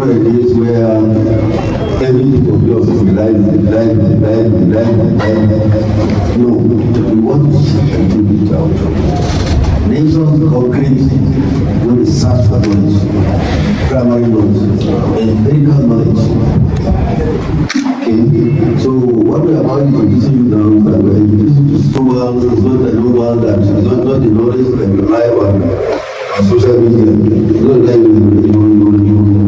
one of the days where everything of yours is live. No, we want to take it out. Nations concrete when they search for knowledge, primary knowledge, empirical knowledge. Okay, so what we are about to teaching you now is that we are introducing to someone who is not the normal, that is not the knowledge that you rely on social media. It's not like you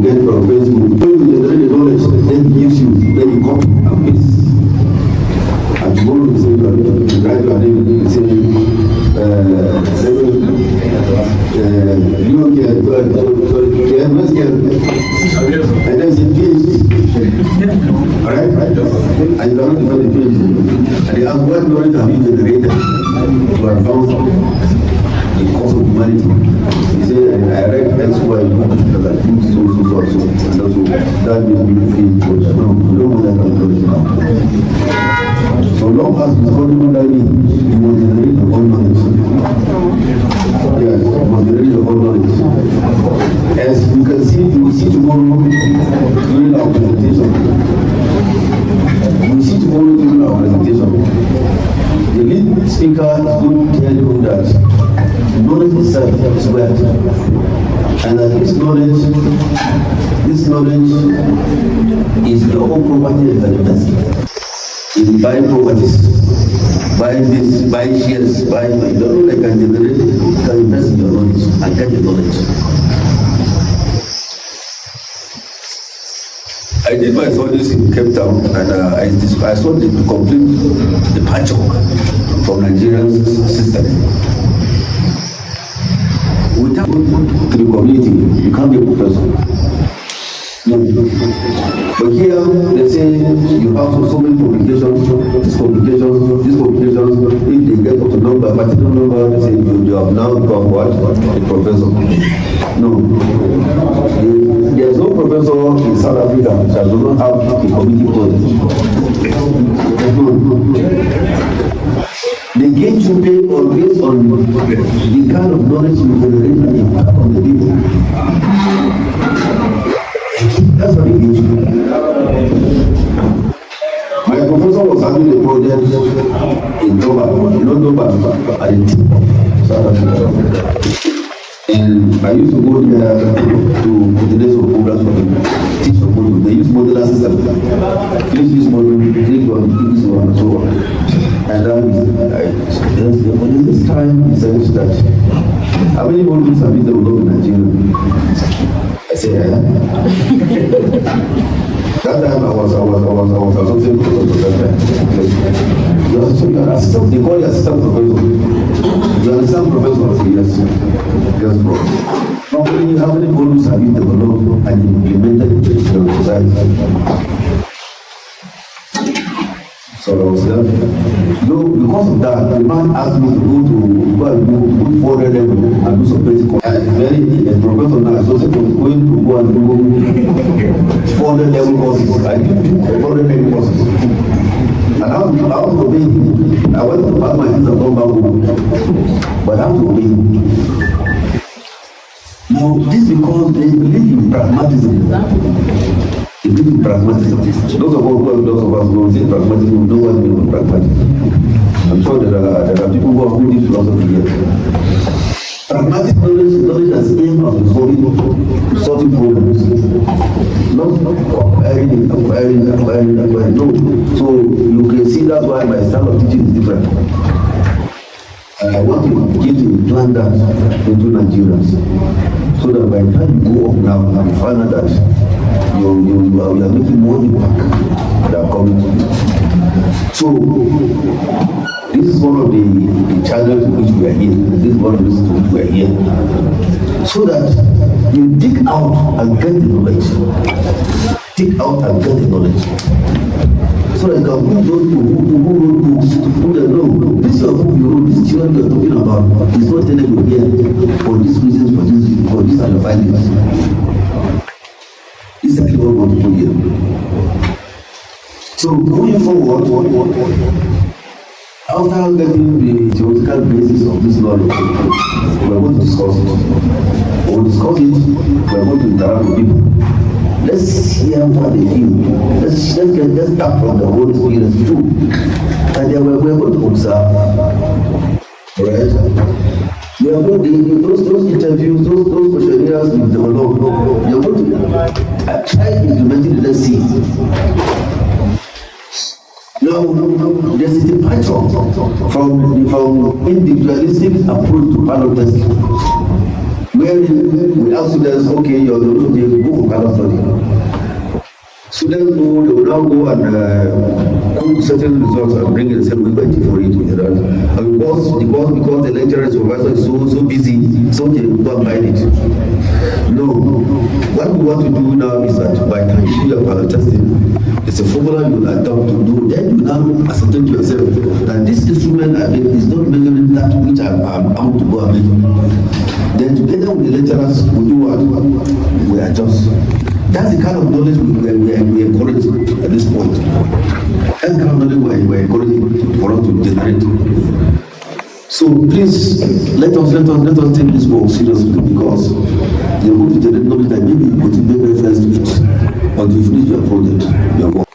get from Facebook. When you generate the knowledge, then he gives you, then you copy and paste. And tomorrow you say you are going to write your name, you say, you can and then say PhD. Alright? And you cannot define the PhD. And they ask what knowledge have you generated to advance the cause of humanity? He said, I read X, Y, because I think so. That means we feel good. No, we don't want that knowledge now. So long as we hold on that need, we will generate the whole knowledge. Yes, we will generate the whole knowledge. As you can see, you will see tomorrow during our presentation. You will see tomorrow during our presentation. The lead speaker is going to tell you that knowledge itself is wealth. And that this knowledge is your own property as an investor. You buy properties, buy this, buy shares, buy, you don't know they can generate, you can invest in your knowledge and get the knowledge. I did my studies in Cape Town and I saw the complete departure from Nigerian system. Without going to the community, you can't be a professor. No. But here, they say you have so many publications, these publications, if they get up to number, particular number, they say you have now become what? A professor. No. There is no professor in South Africa that does not have a community college. They get you paid based on the kind of knowledge you generate and impact on the people. That's what they get you. My professor was having a project in Dover, at the tip of South Africa. And I used to go there to the days of programs for them, teach for module. They use modular system. Finish this module, take one, this one, and so on. And then this time he said that how many modules have been developed in Nigeria? I said, that time I was associate professor that time. You are assistant, they call you assistant professor. You are assistant professor, I say yes. Yes, bro. How many modules have you developed and implemented in your society? So I was there. No, because of that, the man asked me to go and do 400 level and do some basic. And very a professor now, so was going to go and do 400 level courses. I did 400 level courses. And I have to obey him. I went to pack my things and come back home. But I have to obey him. Now, this because they believe in pragmatism. They believe in pragmatism. Those of us who say pragmatism know what they mean pragmatism. I'm sure there are people who have put this philosophy here. Pragmatic knowledge has aim of solving problems. Not acquiring. No. So you can see that's why my style of teaching is different. I want to begin to implant that into Nigerians. So that by the time you go up now and find out that you are making more impact than coming to you. So this is one of the channels to which we are here. This is one of the reasons to which we are here. So that you dig out and get the knowledge. Dig out and get the knowledge. So that you can put those people who wrote books, who they know, this is your book you wrote, this children you are talking about, is not tenable here for these reasons, for these are the findings. This is actually what we want to do here. So going forward, after getting the theoretical basis of this knowledge, we are going to discuss it. When we discuss it, we are going to interact with people. Let's hear what they feel. Let's start from the Holy Spirit too. And then we're going to observe. Alright? We are going to those interviews, those questionnaires with the Lord. We are going to try implementing the see. Now, there's a departure from individualistic approach to panel testing, where we ask students, okay, you're going to go for panel study. Students they will now go and put certain results and bring the same week by for it with that. And because the lecturer supervisor is so busy, so they go and find it. No, what we want to do now is that by the time you do your panel testing, it's a formula you will adopt to do. Then you now ascertain to yourself that this instrument I mean is not measuring that which I'm out to go and measure. Then together with the lecturers, we do what? We adjust. That's the kind of knowledge we encourage at this point. That's the kind of knowledge we encourage for us to generate. So please let us take this work seriously, because you're going to generate knowledge that maybe you could make reference to it until you finish your project, your work.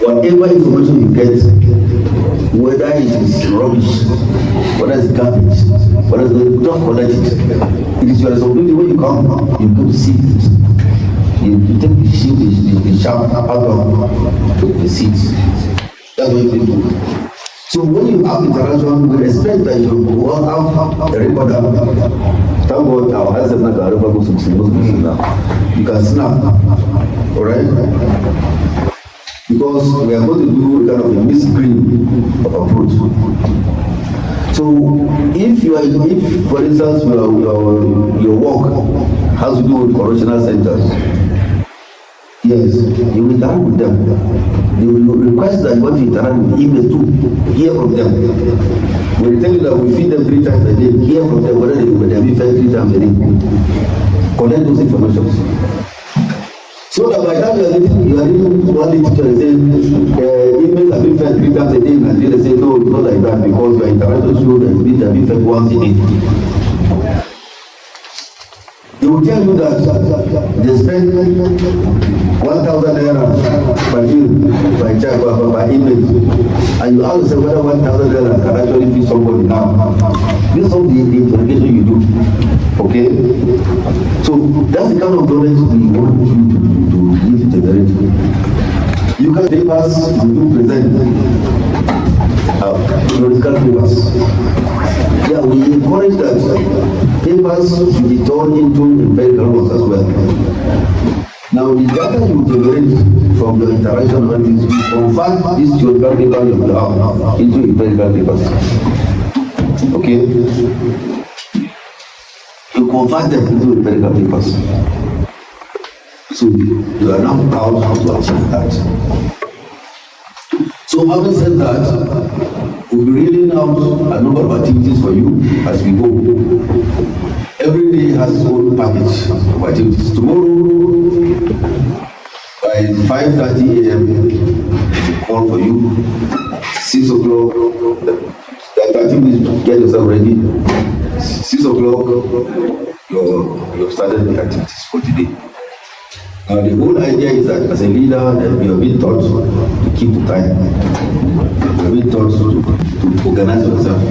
Whatever information you get, whether it is rubbish, whether it's garbage, whether it's not collect it. It is your responsibility when you come, you go to see it. You take the sheet, the sharp out of the seats. That's what you do. So when you have interaction, we expect that you will have a recorder. Thank God our ancestors are able to now. You can snap, alright? Because we are going to do kind of a miscream of approach. So if for instance your work has to do with correctional centers, yes, you will interact with them. They will request that you want to interact with email too. Hear from them. We will tell you that we feed them 3 times a day. Hear from them whether they will be fed 3 times a day. Collect those information. So that by the time you are reading one literature and say emails have been fed 3 times a day, and they say no, it's not like that, because your interaction shows that it's been fed once a day. They will tell you that they spend 1,000 naira per bill by email, and you ask yourself whether 1,000 naira can actually feed somebody now. This is all the interrogation you do. Okay? So that's the kind of knowledge we want you to give to generate. You can papers you do present theoretical papers. Yeah, we encourage that papers should be turned into empirical ones as well. Now, the data you generate from your interaction with this, you convert this theoretical paper you have into empirical papers. Okay? You convert them into empirical papers. So you are now proud how to achieve that. So having said that, we'll be reading out a number of activities for you as we go. Every day has its own package of activities. Tomorrow by 5:30 a.m. call for you. 6 o'clock. That activities, get yourself ready. 6 o'clock, you've started the activities for today. Now the whole idea is that as a leader, you have been taught to keep the time. You have been taught to organize yourself.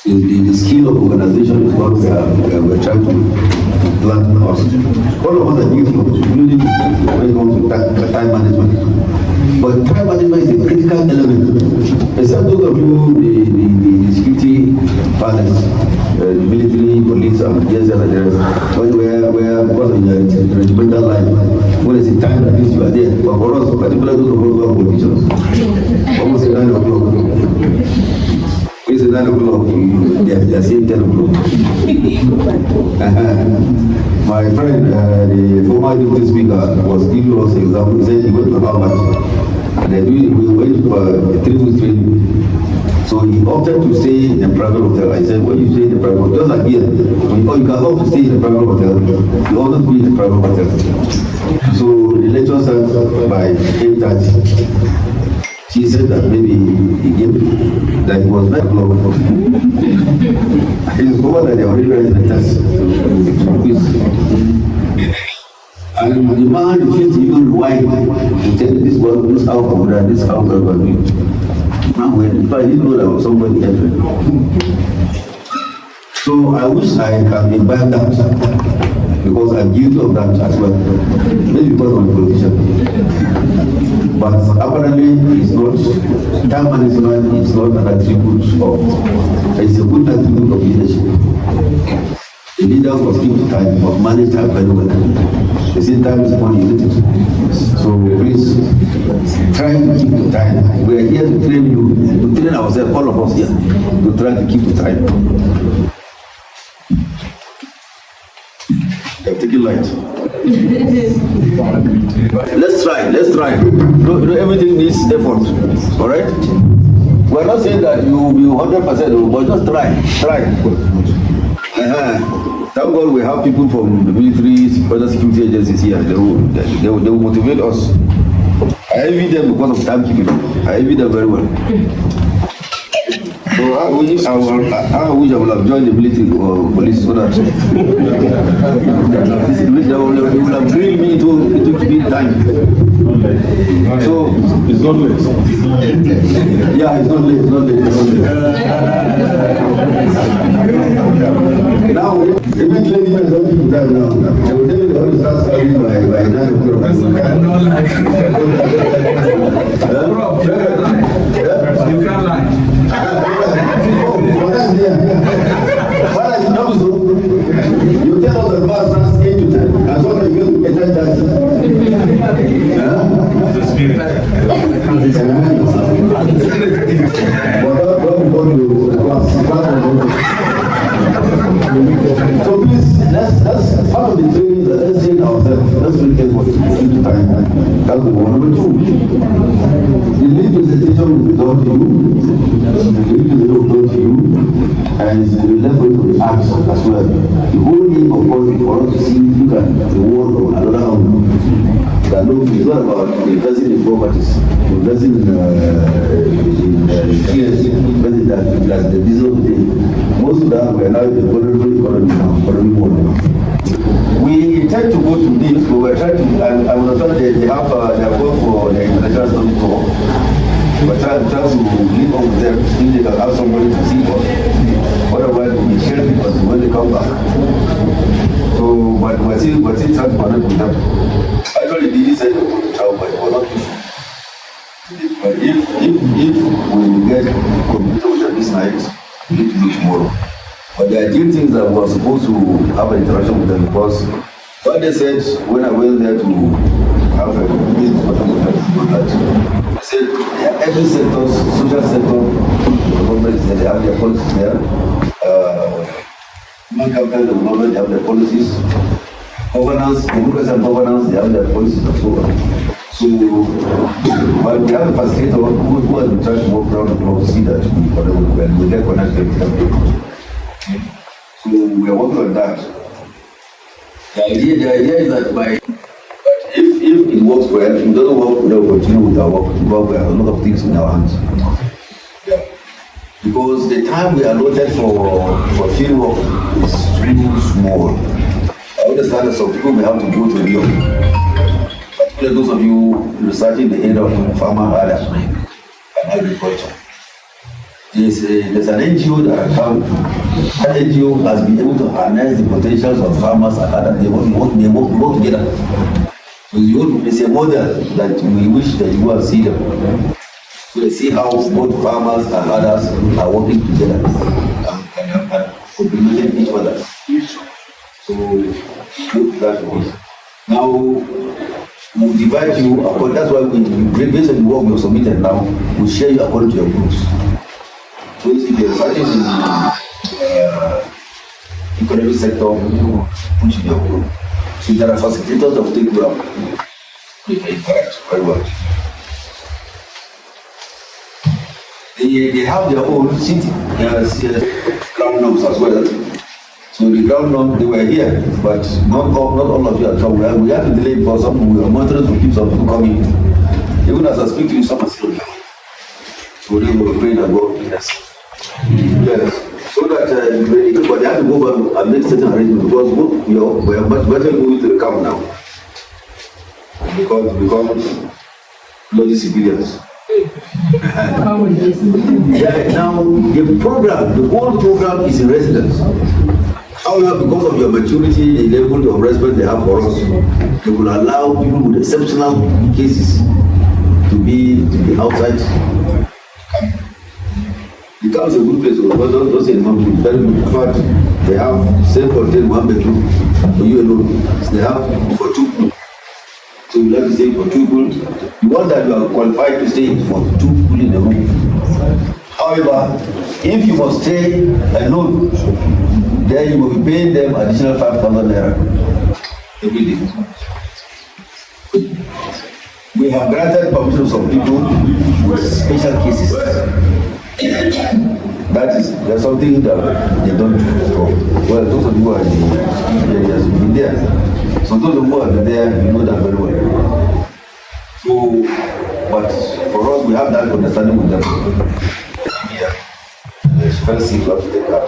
The skill of organization is what we're trying to plant in us. All of us are building when it comes to time management. But time management is a critical element. Except those of you, the security panels, the military, police, and yes, and the rest, where because of your regimental life, when it's a time that you are there. But for us, particularly those of us who are politicians, almost 9 o'clock. It's 9 o'clock, they are saying 10 o'clock. My friend, the former deputy speaker, was giving us an example. He said he went to Harvard, and we went for a 3-week training. So he opted to stay in a private hotel. I said, when you stay in a private hotel, just like here, you can opt to stay in a private hotel, you always be in a private hotel. So the lecture starts by 8:30. She said that maybe he gave that it was 9 o'clock. He discovered that they already read the test. And the man refused to even rewind to tell this one, this house over there, this house over there. Now, if I didn't know there was somebody else. So I wish I had been by that because I'm guilty of that as well. Maybe because of my position. But apparently it's not, time management is not an attribute of, it's a good attribute of leadership. The leader must keep the time, must manage time very well. The same time is money, isn't it? So please try to keep the time. We are here to train you, to train ourselves, all of us here, to try to keep the time. I'm taking light. Let's try. Everything needs effort. Alright? We're not saying that you will be 100%, but just try. Thank God we have people from the military, other security agencies here. They will motivate us. I envy them because of timekeeping. I envy them very well. So I wish I would have joined the military or police so that they would have drilled me into keeping time. So it's not late. Yeah, it's not late. Now, even cleanliness don't keep time now. They will tell you they want to start serving by 9 o'clock. You can't lie. You tell us the bus runs 8 to 10. As long as you get to that. So please, let's part of the training that let's train ourselves. Let's make it what into time. That's the one. Number 2, the lead presentation will be done to you. The lead presentation will be done to you, and it's the level to the acts as well. The whole aim of God is for us to see, look at the world on another angle. That no, it's not about investing in properties, investing in shares, investing that the business of the day. Most of that we are now in the economy world. We intend to go to this, but we're trying to, and I understand they have gone for the international study tour. We're trying to live on with them, if they can have somebody to see us. Otherwise, we'll be sharing because when they come back. So, but we're still trying to connect with them. Actually, they said to travel, but it was not easy. But if we get computer with them this night, we need to do tomorrow. But the ideal things that we were supposed to have an interaction with them because what they said when I went there to have a business with them, they said every sector, social sector, the government is there, they have their policies there. Human capital development, they have their policies. Governance, democracy and governance, they have their policies and so on. So, but we have a facilitator who has been trying to work around the clock to see that we get connected with them. So we are working on that. The idea is that if it works well, if it doesn't work, we will continue with our work because we have a lot of things in our hands. Yeah. Because the time we allotted for field work is extremely small. I understand that some people may have to go to New York. Particularly those of you researching the area of farmer and agriculture. There's an NGO that NGO has been able to harness the potentials of farmers and others. They work together. So it's a model that we wish that you will see them. So they see how both farmers and others are working together and complementing each other. So look that way. Now we'll divide you according. That's why we based on the work we have submitted now, we share you according to your groups. So if there is something in economic sector, put in your group. So there are facilitators that will take you up. You can interact very well. They have their own city, ground norms as well. So the ground norms, they were here, but not all of you are trouble. We have to delay because we are monitoring to keep some people coming. Even as I speak to you, some are still here. So they will pray that God will bless. Yes. So that but they have to go back and make certain arrangements because we are much better going to the camp now. because to become bloody civilians. Yeah, now the whole program is in residence. However, because of your maturity, the level of respect they have for us, they will allow people with exceptional cases to be outside. The camp is a good place, but don't say it's not good. Very good. In fact, they have self-contained 1 bedroom for you alone. They have for 2 people. So you like to stay for 2 people. The one that you are qualified to stay for 2 people in the room. However, if you must stay alone, then you will be paying them additional 5,000 naira every day. We have granted permission to some people with special cases. There's something that they don't do. Well, those of you who are in the areas will be there. So those of you who are there, you know that very well. So, but for us, we have that understanding with them. Yeah. She fell sick, we have to take her.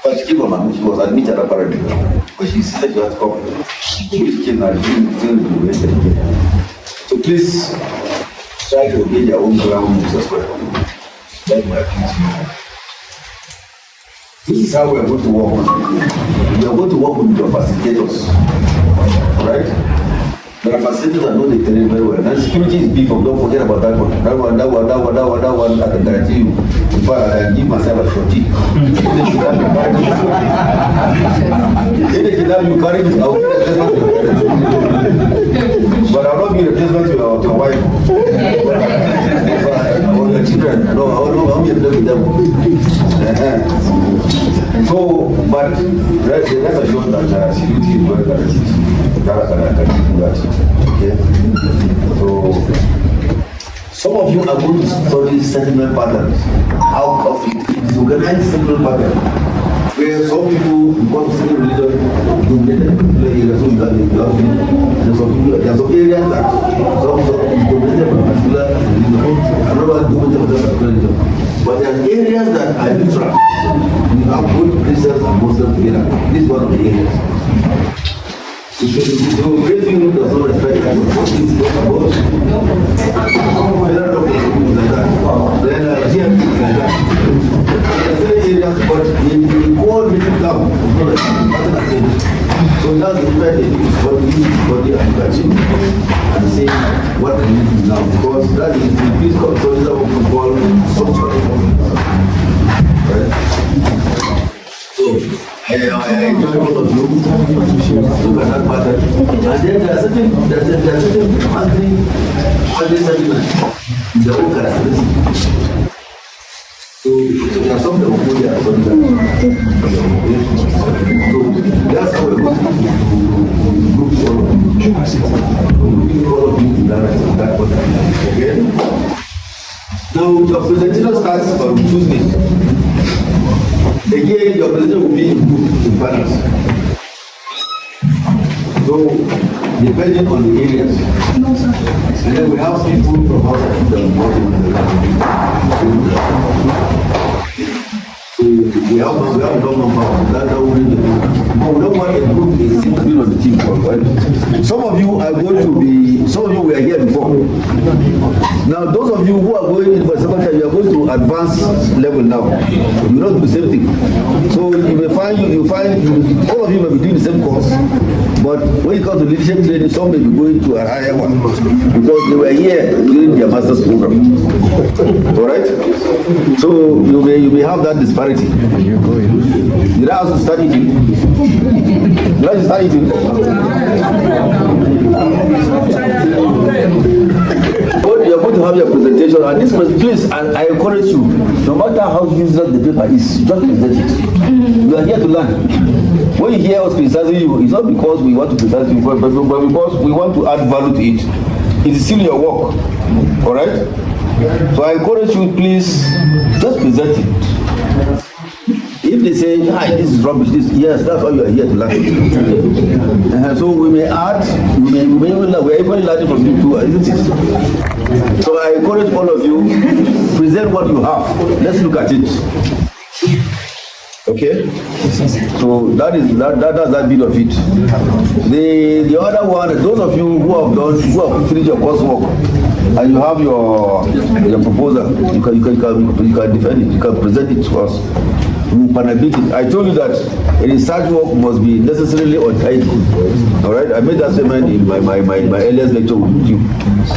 But she came on, she was admitted apparently. But she said you have to come. She came and she didn't do it again. So please try to obey your own ground as well. Like my please. This is how we are going to work. We are going to work with your facilitators. Right? There are facilitators that know the terrain very well. And security is big, don't forget about that one. That one, I can guarantee you. In fact, I give myself a shorty. If they kidnap you, carry it out. But I'll not be a replacement to your wife. Or your children. No, I'll be a replacement with them. So, but rest assured that security is well guaranteed. That can do that. Okay? So, some of you are going to study settlement patterns. How of it is organized settlement pattern. Where some people, because of certain religion, dominated particular areas, so you have there are some areas that some dominated by particular religion, another dominated by particular religion. But there are areas that are neutral. We have both Christians and Muslims together. This is one of the areas. So great thing does not respect that. What is about federal documents like that? Then here things like that. There are areas, but in all middle town, so now the fact that you use body and achieve and say what I need to do now, because that is the peace control that we call social. Right? So I enjoy all of you. Look at that pattern. And then there are certain settlements in their own characteristics. So there are some that will go there and some that will So that's how we're going to group all of you. All of you in that pattern. Okay? Now your presentation starts on Tuesday. Again, your presentation will be in panels. So, depending on the areas. And then we have people from outside the bottom of the So, we have a long number. That will be the group. But we don't want a group to be on the team. Right? Some of you are going to be, some of you were here before. Now, those of you who are going in for a second time, you are going to advanced level now. You don't do the same thing. So you may find all of you may be doing the same course, but when you come to leadership training, some may be going to a higher one because they were here during their master's program. All right. So you may have that disparity. Did I ask to start eating? Did I start eating? You are going to have your presentation, and this please, and I encourage you, no matter how useless the paper is, just present it. You are here to learn. When you hear us criticizing you, it's not because we want to criticize you, but because we want to add value to it. It is still your work. Alright? So I encourage you, please, just present it. If they say, hi, this is rubbish, yes, that's why you are here to learn. So we may add, we are even learning from you too, isn't it? So I encourage all of you, present what you have. Let's look at it. Okay, so that's that bit of it. The other one, those of you who have finished your coursework and you have your proposal, you can defend it, you can present it to us. I told you that research work must be necessarily untidy. All right, I made that statement in my earliest lecture with you.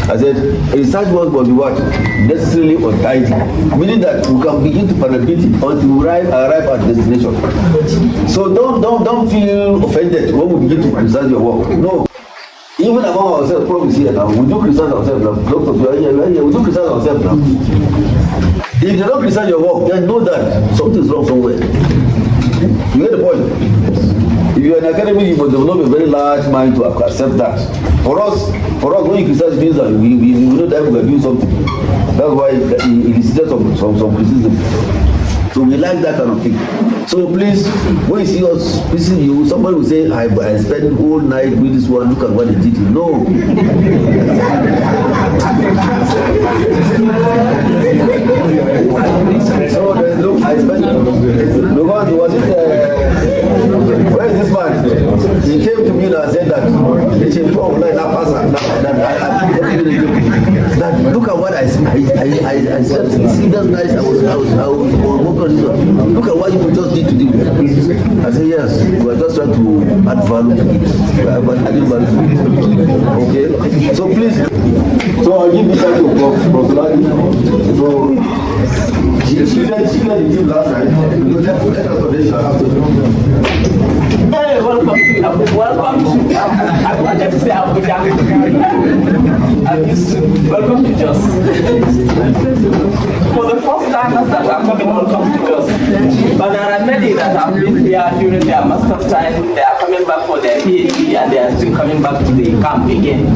I said research work must be what? Necessarily untidy, meaning that we can begin to panabit it until we arrive at destination. So don't feel offended when we begin to criticize your work. No. Even among ourselves, probably here now, we do criticize ourselves now. Doctors, we are here, we do criticize ourselves now. If you don't criticize your work, then know that something is wrong somewhere. You get the point? If you are in academy, you must develop a very large mind to accept that. For us, when you criticize things, we know that we are doing something. That's why it elicited some criticism. So we like that kind of thing. So please, when you see us visiting you, somebody will say, I spent the whole night with this one, look at what they did. No. So look, I spent because it was where is this man? He came to me and said that look at what I said. See, that's nice. I was working on this one. Look at what you just did today. I said, yes, we are just trying to add value to it. But adding value to it. Okay? So please. So I'll give this time to Professor Ladi. So she did the team last night. Hey, welcome to I wanted to say Abuja. Welcome to Jos. For the first timers that are coming, welcome to Jos. But there are many that have been here during their master's time. They are coming back for their PhD and they are still coming back to the camp again.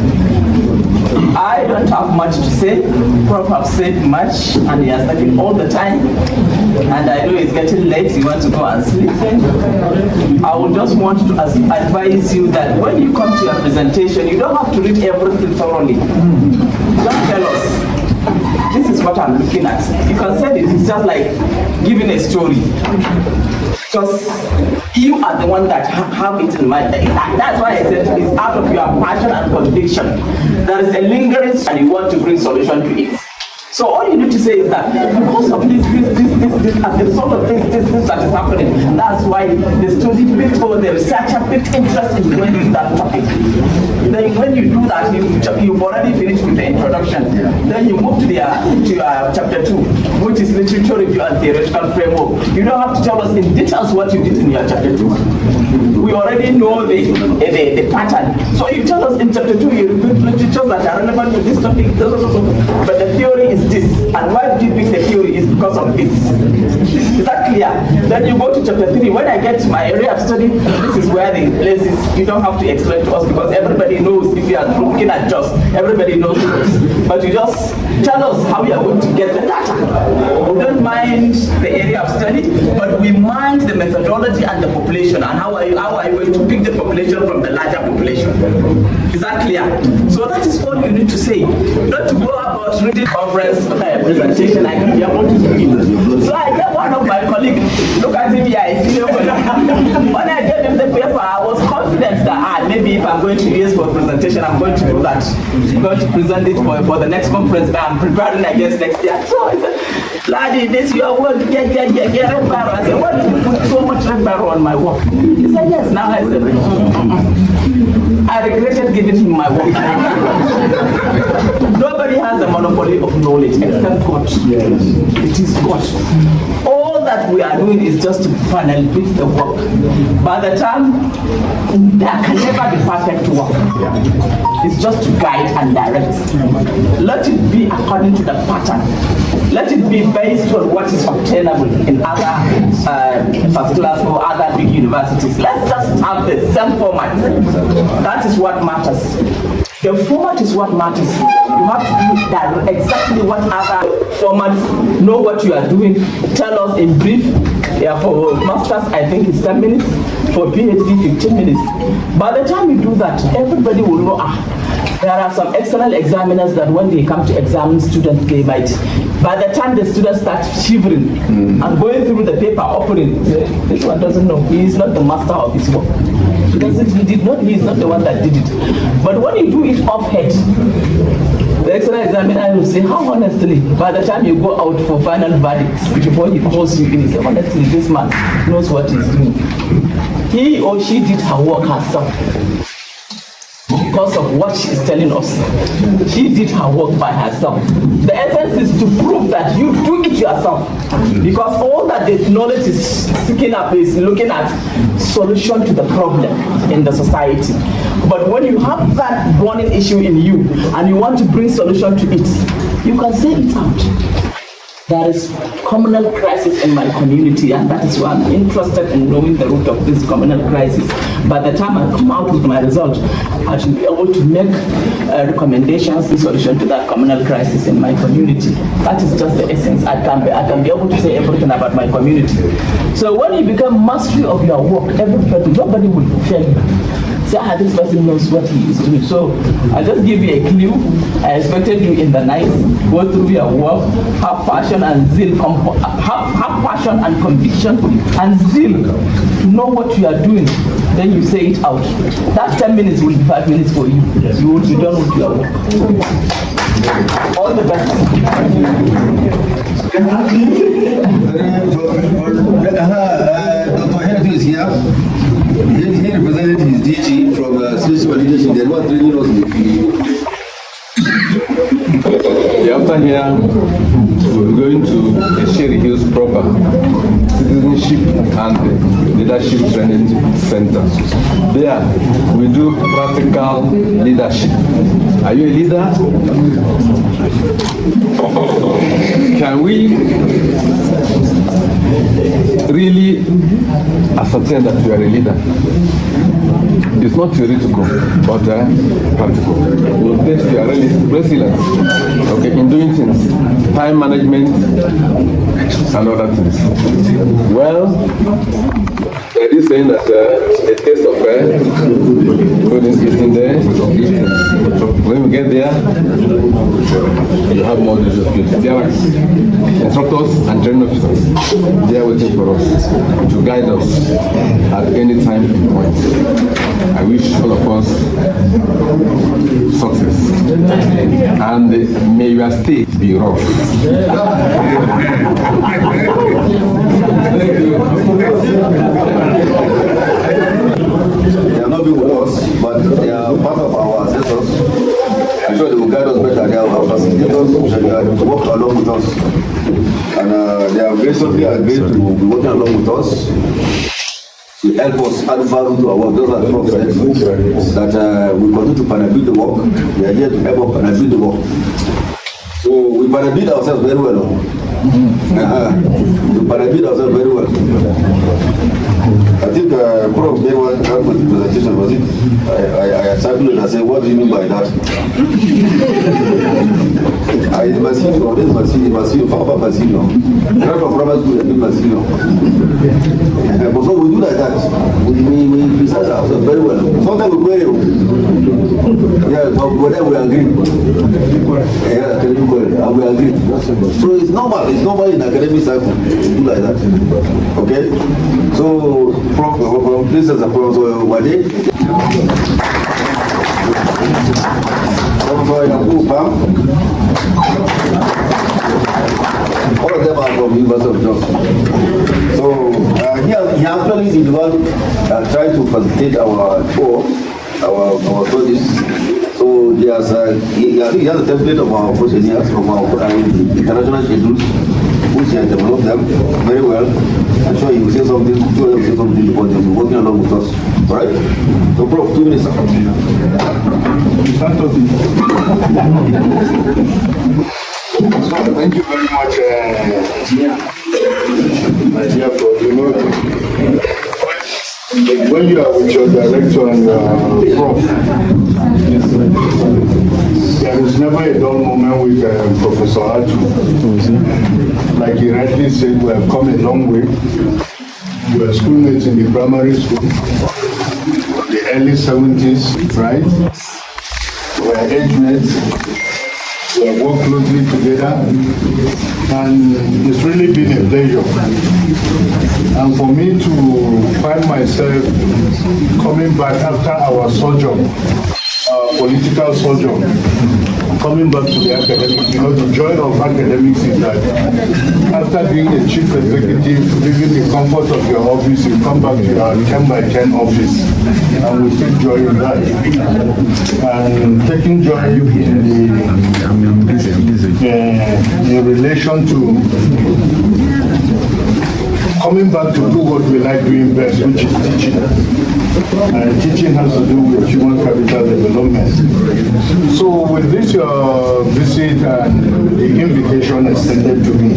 I don't have much to say. Prof have said much and he has taken all the time. And I know it's getting late, you want to go and sleep. I would just want to advise you that when you come to your presentation, you don't have to read everything thoroughly. Just tell us, this is what I'm looking at. You can say this, it's just like giving a story. Because you are the one that have it in mind. That's why I said it's out of your passion and conviction. There is a lingering and you want to bring solution to it. So all you need to say is that because of this, as a result of this that is happening, that's why the study picked or the researcher picked interest in going into that topic. Then when you do that, you've already finished with the introduction. Then you move to chapter 2, which is literature review and theoretical framework. You don't have to tell us in details what you did in your chapter 2. We already know the pattern. So you tell us in chapter 2, you repeat literature that are relevant to this topic, but the theory is this. And why did you pick the theory is because of this. Is that clear? Then you go to chapter 3. When I get to my area of study, this is where the place is. You don't have to explain to us because everybody knows. If you are looking at just, everybody knows this. But you just tell us how you are going to get the data. We don't mind the area of study, but we mind the methodology and the population and how are you going to pick the population from the larger population. Is that clear? So that is all you need to say. Not to go about reading conference presentation like you are going to give. So I get one of my colleagues, look at him here, I see him. When I gave him the paper, I was confident that maybe if I'm going to use for a presentation, I'm going to do that. I'm going to present it for the next conference that I'm preparing against next year. So I said, Laddie, this your work, get red barrel. I said, what did you put so much red barrel on my work? He said, yes. Now I said, I regretted giving him my work. Nobody has the monopoly of knowledge except God. Yes. It is God. All that we are doing is just to finalize the work. By the time, there can never be perfect work. It's just to guide and direct. Let it be according to the pattern. Let it be based on what is obtainable in other first class or other big universities. Let's just have the same format. That is what matters. The format is what matters. You have to do that exactly what other formats know what you are doing. Tell us in brief. Yeah, for masters, I think it's 10 minutes. For PhD, 15 minutes. By the time you do that, everybody will know, There are some external examiners that when they come to examine students, they might, by the time the students start shivering and going through the paper opening, this one doesn't know. He is not the master of his work. He is not the one that did it. But when you do it off head, the external examiner will say, how honestly, by the time you go out for final verdicts, before he calls you in, he says, honestly, this man knows what he's doing. He or she did her work herself. Because of what she is telling us. She did her work by herself. The essence is to prove that you do it yourself. Because all that the knowledge is seeking up is looking at solution to the problem in the society. But when you have that burning issue in you and you want to bring solution to it, you can say it out. There is communal crisis in my community, and that is why I'm interested in knowing the root of this communal crisis. By the time I come out with my result, I should be able to make recommendations in solution to that communal crisis in my community. That is just the essence. I can be able to say everything about my community. So when you become mastery of your work, nobody will fail you. Say, this person knows what he is doing. So I just give you a clue. I expected you in the night, go through your work, have passion and zeal, have passion and conviction and zeal to know what you are doing. Then you say it out. That 10 minutes will be 5 minutes for you. Yes. You will be done with your work. All the best. Dr. Henry is here. He represented his DG from Spiritual Leadership. They are not training us. After here, we're going to Sherry Hills proper Citizenship and Leadership Training Center. There, we do practical leadership. Are you a leader? Can we really ascertain that you are a leader? It's not theoretical, but practical. We'll test your resilience, okay, in doing things, time management, and other things. Well, there is saying that a taste of food is in there. When we get there, you have more discipline. There are instructors and training officers. They are waiting for us to guide us at any time and point. I wish all of us success, and may your state be rough. They have not been with us, but they are part of our ancestors. I'm sure they will guide us better. They are our facilitators to work along with us. And they have graciously agreed to be working along with us to help us add value to our work. Those are the process that we continue to panabid the work. We are here to help us panabid the work. So we panabid ourselves very well. We panabid ourselves very well. I think Prof. Day was that was the presentation, was it? I circulated and said, what do you mean by that? It's Basino, this is Basino, Papa Basino. Not from Robert School, it's Basino. But so we do like that. We present ourselves very well. Sometimes we query. Yeah, but whenever we agree. Yeah, and we agree. So it's normal in academic cycle to do like that. Okay? So, from this is a Professor Wade. Professor Yaku Pam. All of them are from University of Johnson. So, he actually involved trying to facilitate our tour, our studies. So, he has a template of our procedures from our international schedules, which he has developed them very well. I'm sure he will say something, two of them say something because they'll be working along with us. Alright? So, Prof, 2 minutes. Thank you very much, my dear Prof. When you are with your director and Prof, there is never a dull moment with Professor Atu. Like he rightly said, we have come a long way. We were schoolmates in the primary school, the early 70s, right? we're age mates. We have worked closely together, and it's really been a pleasure. And for me to find myself coming back after our sojourn, political sojourn, coming back to the academics, the joy of academics is that after being a chief executive, leaving the comfort of your office, you come back to your 10 by 10 office, and we take joy in that. And taking joy in relation to coming back to do what we like doing best, which is teaching. And teaching has to do with human capital development. So with this your visit and the invitation extended to me,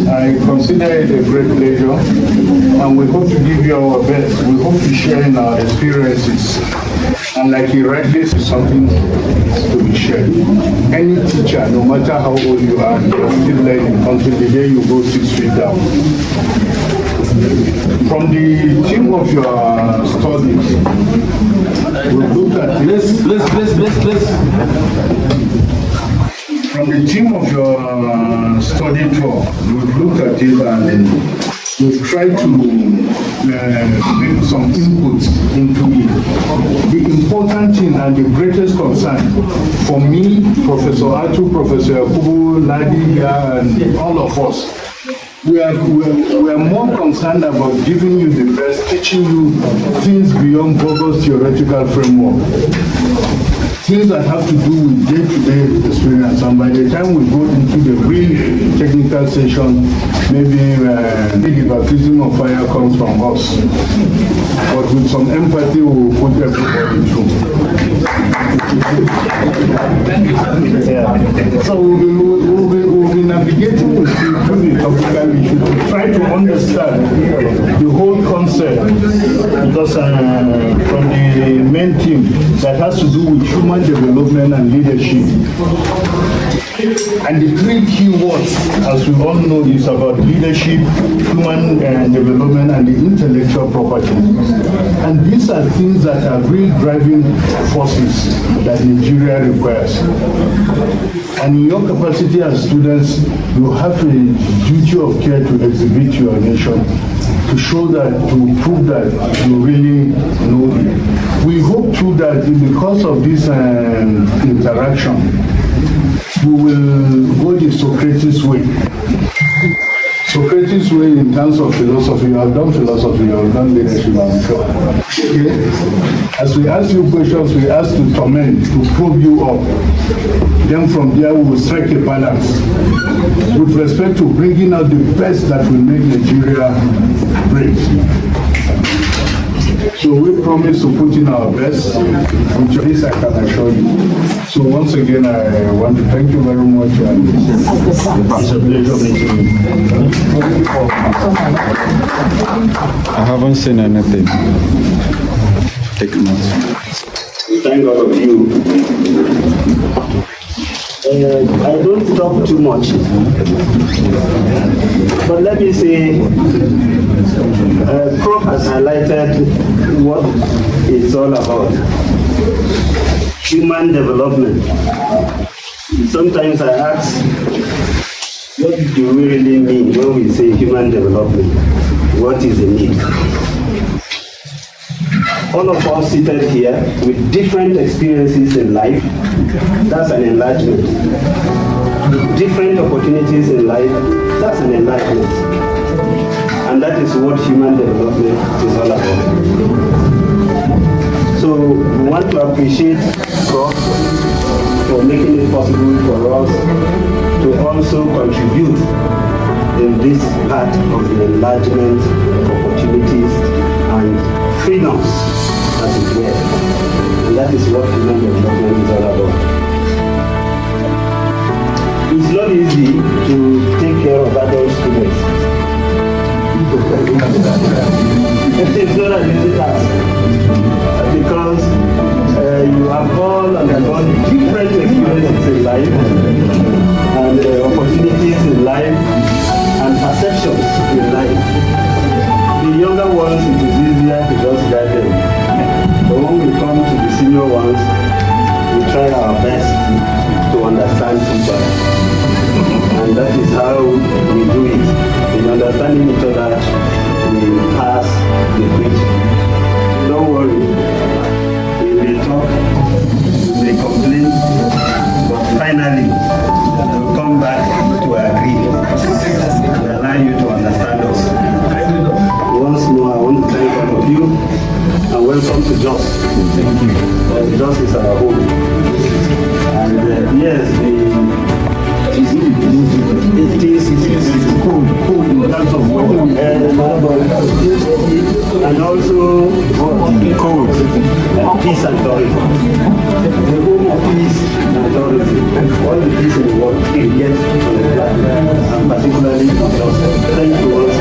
I consider it a great pleasure, and we hope to give you our best. We hope to share in our experiences. And like he rightly said, something to be shared. Any teacher, no matter how old you are, you're still learning until the day you go 6 feet down. From the theme of your studies, we've looked at this. From the theme of your study tour, we've looked at it and we've tried to make some inputs into it. The important thing and the greatest concern for me, Professor Atu, Professor Yakubu, Nadia, and all of us, we are more concerned about giving you the best, teaching you things beyond Google's theoretical framework. Things that have to do with day-to-day experience, and by the time we go into the real technical session, maybe the baptism of fire comes from us. But with some empathy, we will put everybody through. Yeah. So we'll be navigating with you through the topical issue to try to understand the whole concept, because from the main theme that has to do with human development and leadership. And the three key words, as we all know, is about leadership, human development, and the intellectual property. And these are things that are real driving forces that Nigeria requires. And in your capacity as students, you have a duty of care to exhibit your nation, to show that, to prove that you really know it. We hope too that because of this interaction, we will go the Socrates way. Socrates way in terms of philosophy. You have done philosophy, you have done leadership, I'm sure. Okay? As we ask you questions, we ask to torment, to probe you up. Then from there we will strike a balance with respect to bringing out the best that will make Nigeria great. So we promise to put in our best, which this I can assure you. So once again, I want to thank you very much, and it's a pleasure meeting you. I haven't seen anything. Take notes. Thank God of you. I don't talk too much, but let me say, Prof has highlighted what it's all about. Human development. Sometimes I ask, what do we really mean when we say human development? What is the need? All of us seated here with different experiences in life, that's an enlargement. With different opportunities in life, that's an enlargement. And that is what human development is all about. So we want to appreciate Prof for making it possible for us to also contribute in this part of the enlargement of opportunities and freedoms, as it were. And that is what human development is all about. It's not easy to take care of adult students. It's not an easy task, because you have all undergone different experiences in life, and opportunities in life, and perceptions in life. The younger ones, it is easier to just guide them. But when we come to the senior ones, we try our best to understand each other. And that is how we do it. In understanding each other, we pass the preach. Don't worry. We may talk, we may complain, but finally, we'll come back to agree and allow you to understand us. Once more, I want to thank all of you and welcome to Jos. Thank you. Jos is our home. And yes, it is cool in terms of weather. And also cold, peace and tourism. The home of peace and tourism. All the peace in the world, it gets on the planet, and particularly in Jos. Thank you all.